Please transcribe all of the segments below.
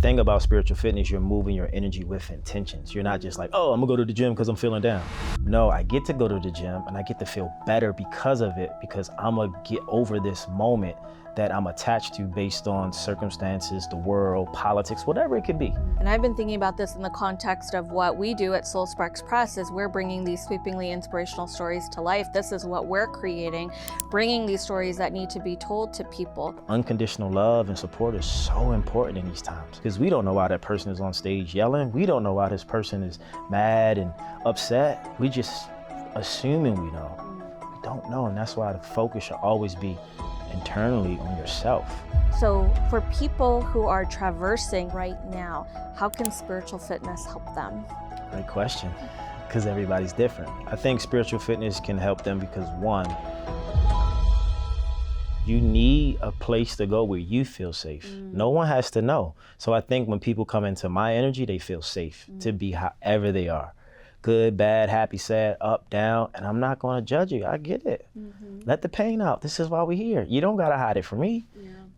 thing about spiritual fitness, you're moving your energy with intentions. You're not just like, oh, I'm gonna go to the gym because I'm feeling down. No, I get to go to the gym and I get to feel better because of it, because I'm gonna get over this moment that I'm attached to based on circumstances, the world, politics, whatever it could be. And I've been thinking about this in the context of what we do at Soul Sparks Press is we're bringing these sweepingly inspirational stories to life. This is what we're creating, bringing these stories that need to be told to people. Unconditional love and support is so important in these times because we don't know why that person is on stage yelling. We don't know why this person is mad and upset. We just assuming we know. We don't know, and that's why the focus should always be internally on yourself. So for people who are traversing right now, how can spiritual fitness help them? Great question, because everybody's different. I think spiritual fitness can help them because one, you need a place to go where you feel safe. No one has to know. So I think when people come into my energy, they feel safe to be however they are. Good, bad, happy, sad, up, down, and I'm not gonna judge you, I get it. Let the pain out, this is why we're here. You don't gotta hide it from me.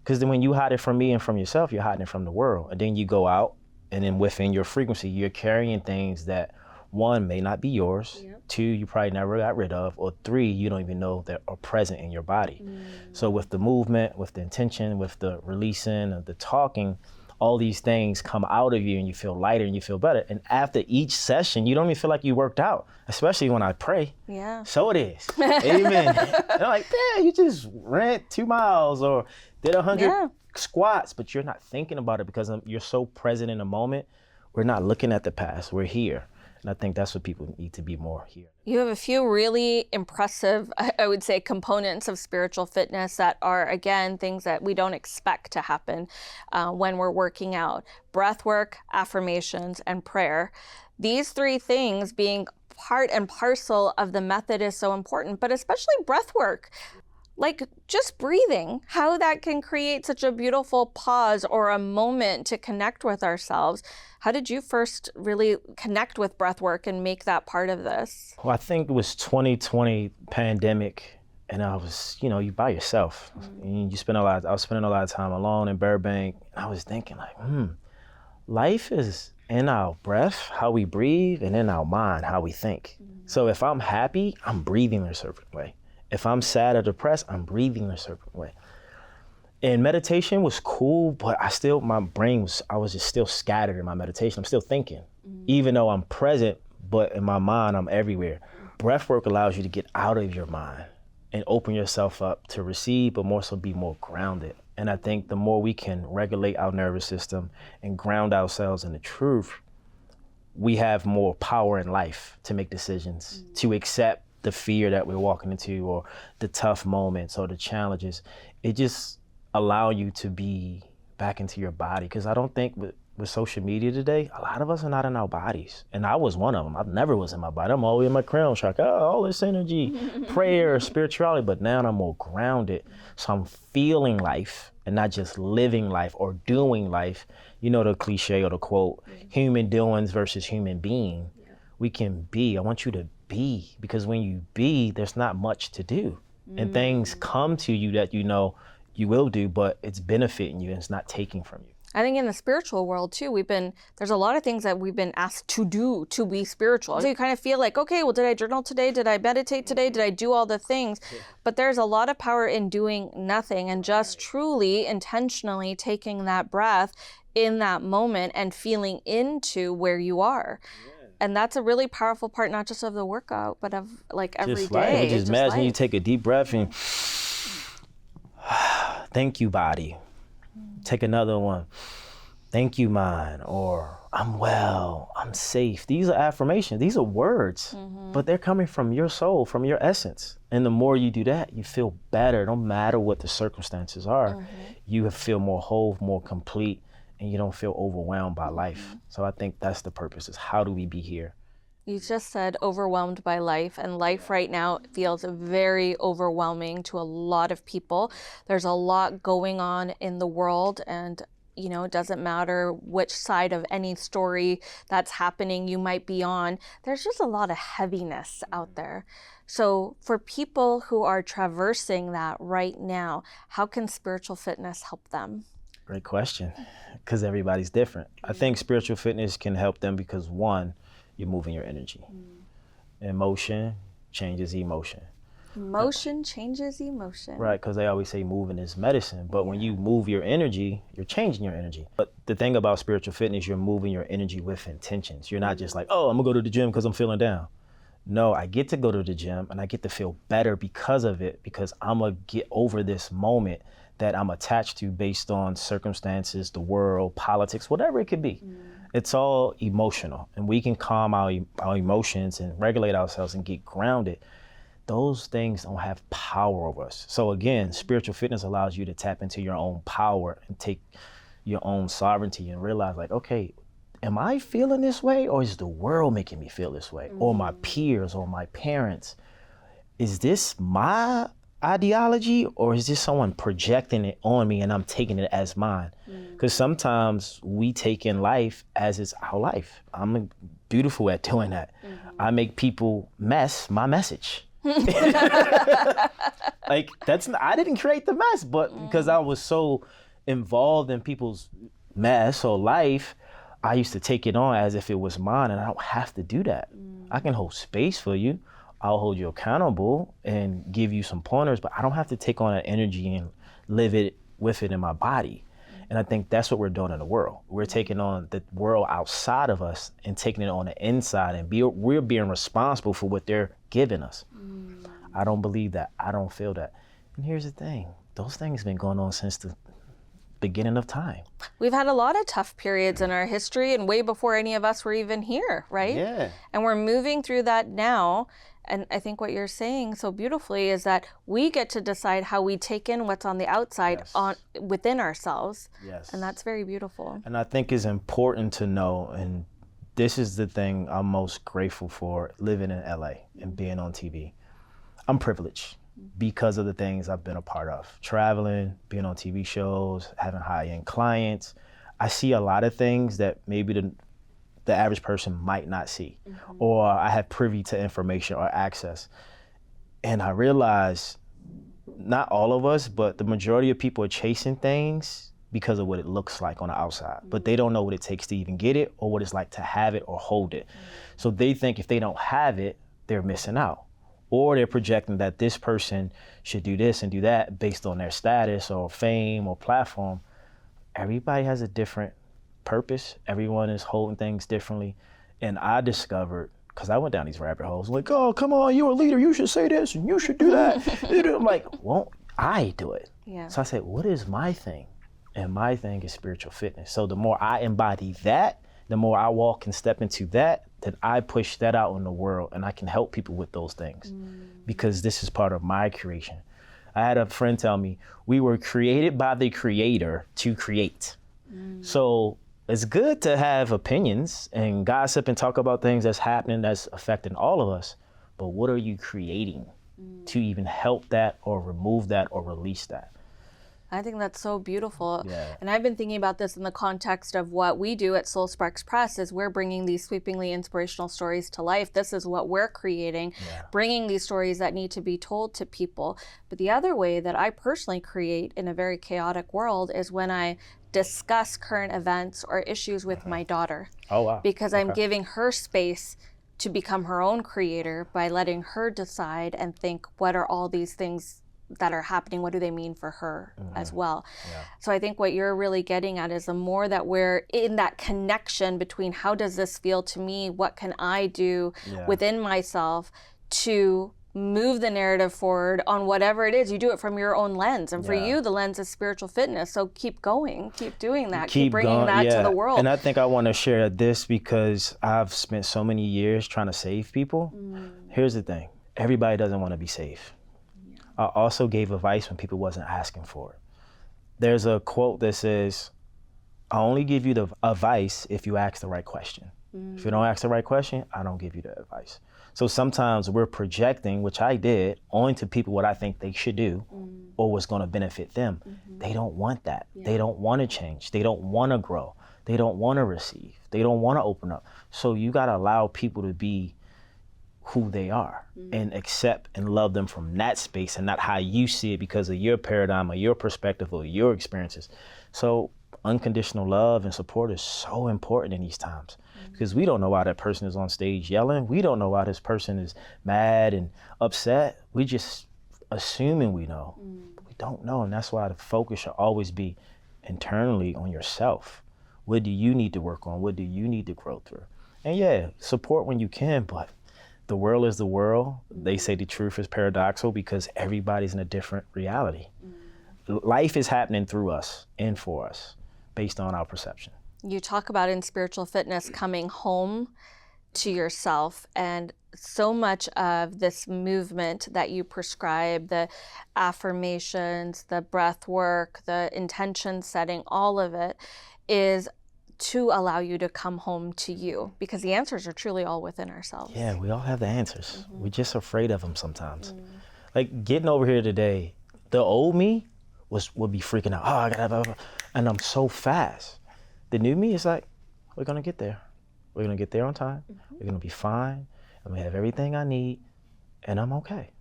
Because then when you hide it from me and from yourself, you're hiding it from the world. And then you go out, and then within your frequency, you're carrying things that one, may not be yours, two, you probably never got rid of, or three, you don't even know that are present in your body. So with the movement, with the intention, with the releasing, of the talking, all these things come out of you and you feel lighter and you feel better. And after each session, you don't even feel like you worked out, especially when I pray. Yeah. So it is. Amen. And I'm like, yeah, you just ran 2 miles or did 100 squats, but you're not thinking about it because you're so present in the moment. We're not looking at the past, we're here. And I think that's what people need to be more here. You have a few really impressive, I would say, components of spiritual fitness that are, again, things that we don't expect to happen when we're working out. Breathwork, affirmations, and prayer. These three things being part and parcel of the method is so important, but especially breathwork. Like just breathing, how that can create such a beautiful pause or a moment to connect with ourselves. How did you first really connect with breathwork and make that part of this? Well, I think it was 2020 pandemic, and I was, you by yourself. And you spend I was spending a lot of time alone in Burbank. And I was thinking like, life is in our breath, how we breathe, and in our mind, how we think. So if I'm happy, I'm breathing a certain way. If I'm sad or depressed, I'm breathing a certain way. And meditation was cool, but my brain I was just still scattered in my meditation. I'm still thinking, even though I'm present, but in my mind, I'm everywhere. Breathwork allows you to get out of your mind and open yourself up to receive, but more so be more grounded. And I think the more we can regulate our nervous system and ground ourselves in the truth, we have more power in life to make decisions, to accept the fear that we're walking into or the tough moments or the challenges. It just allow you to be back into your body. Because I don't think with social media today, a lot of us are not in our bodies. And I was one of them. I never was in my body. I'm always in my crown track. Oh, all this energy, prayer, spirituality. But now I'm more grounded. So I'm feeling life and not just living life or doing life. You know the cliche or the quote, human doings versus human being. We can be. I want you to be, because when you be, there's not much to do. And things come to you that you know you will do, but it's benefiting you and it's not taking from you. I think in the spiritual world too, there's a lot of things that we've been asked to do to be spiritual. So you kind of feel like, okay, well, did I journal today? Did I meditate today? Did I do all the things? But there's a lot of power in doing nothing and just truly intentionally taking that breath in that moment and feeling into where you are. And that's a really powerful part, not just of the workout, but of like every just day. Life. Just imagine you take a deep breath and thank you, body. Take another one. Thank you, mind. Or I'm well, I'm safe. These are affirmations. These are words, but they're coming from your soul, from your essence. And the more you do that, you feel better. No matter what the circumstances are, you feel more whole, more complete, and you don't feel overwhelmed by life. So I think that's the purpose, is how do we be here? You just said overwhelmed by life, and life right now feels very overwhelming to a lot of people. There's a lot going on in the world, and it doesn't matter which side of any story that's happening you might be on. There's just a lot of heaviness out there. So for people who are traversing that right now, how can spiritual fitness help them? Great question, because everybody's different. I think spiritual fitness can help them because one, you're moving your energy. Emotion changes emotion. Motion changes emotion. Right, because they always say moving is medicine, but when you move your energy, you're changing your energy. But the thing about spiritual fitness, you're moving your energy with intentions. You're not just like, oh, I'm gonna go to the gym because I'm feeling down. No, I get to go to the gym and I get to feel better because of it, because I'm gonna get over this moment that I'm attached to based on circumstances, the world, politics, whatever it could be. It's all emotional, and we can calm our emotions and regulate ourselves and get grounded. Those things don't have power over us. So again, spiritual fitness allows you to tap into your own power and take your own sovereignty and realize like, okay, am I feeling this way, or is the world making me feel this way? Or my peers or my parents? Is this my ideology, or is this someone projecting it on me and I'm taking it as mine? Because sometimes we take in life as it's our life. I'm beautiful at doing that. I make people mess my message. Like I didn't create the mess, but because I was so involved in people's mess or life, I used to take it on as if it was mine, and I don't have to do that. I can hold space for you. I'll hold you accountable and give you some pointers, but I don't have to take on that energy and live it with it in my body. And I think that's what we're doing in the world. We're taking on the world outside of us and taking it on the inside, and we're being responsible for what they're giving us. I don't believe that. I don't feel that. And here's the thing. Those things have been going on since the beginning of time. We've had a lot of tough periods in our history, and way before any of us were even here, right? Yeah. And we're moving through that now. And I think what you're saying so beautifully is that we get to decide how we take in what's on the outside within ourselves. Yes. And that's very beautiful. And I think it's important to know, and this is the thing I'm most grateful for living in LA and being on TV. I'm privileged because of the things I've been a part of. Traveling, being on TV shows, having high-end clients. I see a lot of things that maybe the average person might not see, or I have privy to information or access. And I realize not all of us, but the majority of people are chasing things because of what it looks like on the outside, but they don't know what it takes to even get it or what it's like to have it or hold it. So they think if they don't have it, they're missing out. Or they're projecting that this person should do this and do that based on their status or fame or platform. Everybody has a different purpose. Everyone is holding things differently. And I discovered, because I went down these rabbit holes, like, oh, come on, you're a leader, you should say this and you should do that. I'm like, won't I do it? Yeah. So I said, what is my thing? And my thing is spiritual fitness. So the more I embody that, the more I walk and step into that, then I push that out in the world, and I can help people with those things because this is part of my creation. I had a friend tell me, we were created by the creator to create. So it's good to have opinions and gossip and talk about things that's happening that's affecting all of us, but what are you creating to even help that or remove that or release that? I think that's so beautiful. Yeah. And I've been thinking about this in the context of what we do at Soul Sparks Press is we're bringing these sweepingly inspirational stories to life. This is what we're creating, bringing these stories that need to be told to people. But the other way that I personally create in a very chaotic world is when I discuss current events or issues with my daughter. Oh, wow. Because I'm giving her space to become her own creator by letting her decide and think, what are all these things that are happening, what do they mean for her as well? So I think what you're really getting at is the more that we're in that connection between how does this feel to me, what can I do within myself to move the narrative forward on whatever it is, you do it from your own lens. And for you, the lens is spiritual fitness. So keep going, keep doing that, keep bringing that to the world. And I think I want to share this because I've spent so many years trying to save people. Here's the thing, everybody doesn't want to be saved. I also gave advice when people wasn't asking for it. There's a quote that says, I only give you the advice if you ask the right question. If you don't ask the right question, I don't give you the advice. So sometimes we're projecting, which I did, onto people what I think they should do or what's going to benefit them. They don't want that. They don't want to change. They don't want to grow. They don't want to receive. They don't want to open up. So you got to allow people to be who they are and accept and love them from that space and not how you see it because of your paradigm or your perspective or your experiences. So unconditional love and support is so important in these times, because we don't know why that person is on stage yelling. We don't know why this person is mad and upset. We just assuming we know. But we don't know, and that's why the focus should always be internally on yourself. What do you need to work on? What do you need to grow through? And yeah, support when you can, but the world is the world. They say the truth is paradoxical because everybody's in a different reality. Life is happening through us and for us based on our perception. You talk about in spiritual fitness coming home to yourself, and so much of this movement that you prescribe, the affirmations, the breath work, the intention setting, all of it is to allow you to come home to you, because the answers are truly all within ourselves. Yeah, we all have the answers. We're just afraid of them sometimes. Like getting over here today, the old me would be freaking out. Oh, I gotta, and I'm so fast. The new me is like, we're gonna get there. We're gonna get there on time. We're gonna be fine. And we have everything I need, and I'm okay.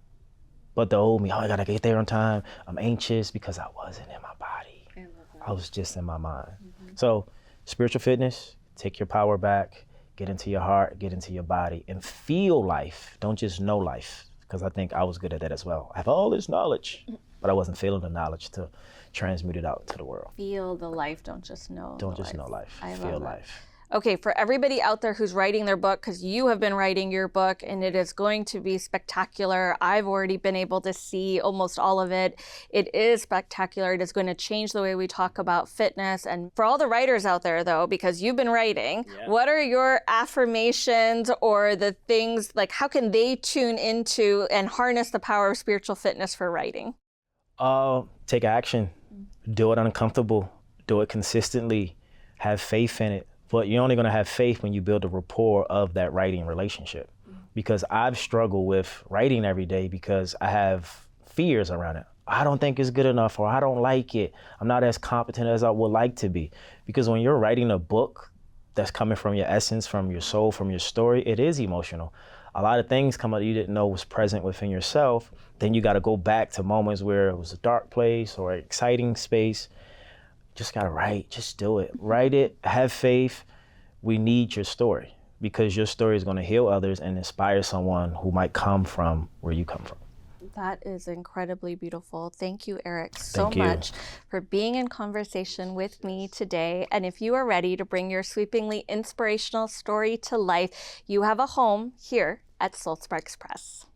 But the old me, oh, I gotta get there on time. I'm anxious because I wasn't in my body. I was just in my mind. So spiritual fitness, take your power back, get into your heart, get into your body, and feel life. Don't just know life, because I think I was good at that as well. I have all this knowledge, but I wasn't feeling the knowledge to transmute it out to the world. Feel the life, don't just know. Don't just know life, feel life. Okay, for everybody out there who's writing their book, because you have been writing your book and it is going to be spectacular. I've already been able to see almost all of it. It is spectacular. It is going to change the way we talk about fitness. And for all the writers out there though, because you've been writing, what are your affirmations or the things, like how can they tune into and harness the power of spiritual fitness for writing? Take action, do it uncomfortable, do it consistently, have faith in it. But you're only going to have faith when you build a rapport of that writing relationship. Because I've struggled with writing every day because I have fears around it. I don't think it's good enough, or I don't like it. I'm not as competent as I would like to be. Because when you're writing a book that's coming from your essence, from your soul, from your story, it is emotional. A lot of things come out you didn't know was present within yourself. Then you got to go back to moments where it was a dark place or an exciting space. Just gotta write, just do it. Write it, have faith. We need your story, because your story is gonna heal others and inspire someone who might come from where you come from. That is incredibly beautiful. Thank you, Eric, so much for being in conversation with me today. And if you are ready to bring your sweepingly inspirational story to life, you have a home here at Soul Sparks Press.